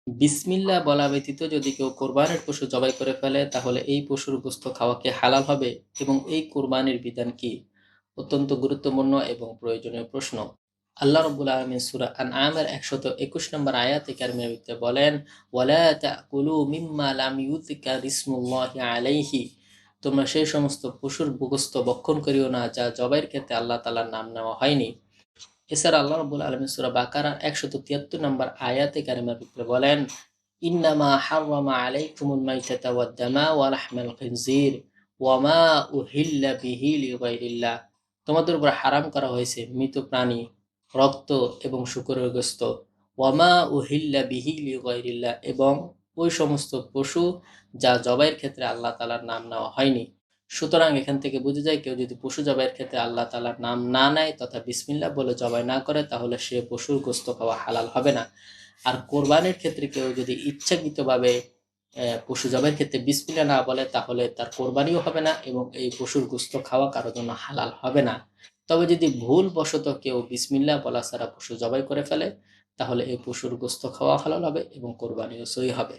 বিসমিল্লাহ বলা ব্যতীত যদি কেউ কোরবানির পশু জবাই করে ফেলে তাহলে এই পশুর গোশত খাওয়া কি হালাল হবে এবং এই কোরবানির বিধান কি? অত্যন্ত গুরুত্বপূর্ণ এবং প্রয়োজনীয় প্রশ্ন। আল্লাহ রাব্বুল আলামিন সূরা আনআমের ১২১ নম্বর আয়াতে কারিমার ভিতরে বলেন, ওয়ালা তাকুলু মিম্মা লাম ইউযকার ইসমুল্লাহি আলাইহি, তোমরা সেই সমস্ত পশুর গোশত ভক্ষণ করিও না যা জবাইয়ের ক্ষেত্রে আল্লাহ তাআলার নাম নেওয়া হয়নি। এছাড়া আল্লাহ রাব্বুল আলামিন সূরা বাকারার ১৭৩ নম্বর আয়াতে কারিমার ভিতরে বলেন, ইন্নামা হাররামা আলাইকুমুল মাইতাতা ওয়াদ দামা ওয়া লাহমাল খিনজির ওয়া মা উহিল্লা বিহি লিগাইরিল্লাহ, তোমাদের উপর হারাম করা হয়েছে মৃত প্রাণী, রক্ত এবং শূকরের গোশত, ওয়া মা উহিল্লা বিহি লিগাইরিল্লাহ, এবং ওই সমস্ত পশু যা জবাইয়ের ক্ষেত্রে আল্লাহ তাআলার নাম নেওয়া হয়নি। সুতরাং এখান থেকে বোঝা যায় কেউ যদি পশু জবাইয়ের ক্ষেত্রে আল্লাহ তাআলার নাম না নেয় তথা বিসমিল্লাহ বলে জবাই না করে তাহলে সে পশুর গোশত খাওয়া হালাল হবে না। আর কোরবানির ক্ষেত্রে কেউ যদি ইচ্ছাকৃতভাবে পশু জবাইয়ের ক্ষেত্রে বিসমিল্লাহ না বলে তাহলে তার কোরবানিও হবে না এবং এই পশুর গোশত খাওয়া কারো জন্য হালাল হবে না। তবে যদি ভুলবশত কেউ বিসমিল্লাহ বলা ছাড়া পশু জবাই করে ফেলে তাহলে এই পশুর গোশত খাওয়া হালাল হবে এবং কোরবানিও সই হবে।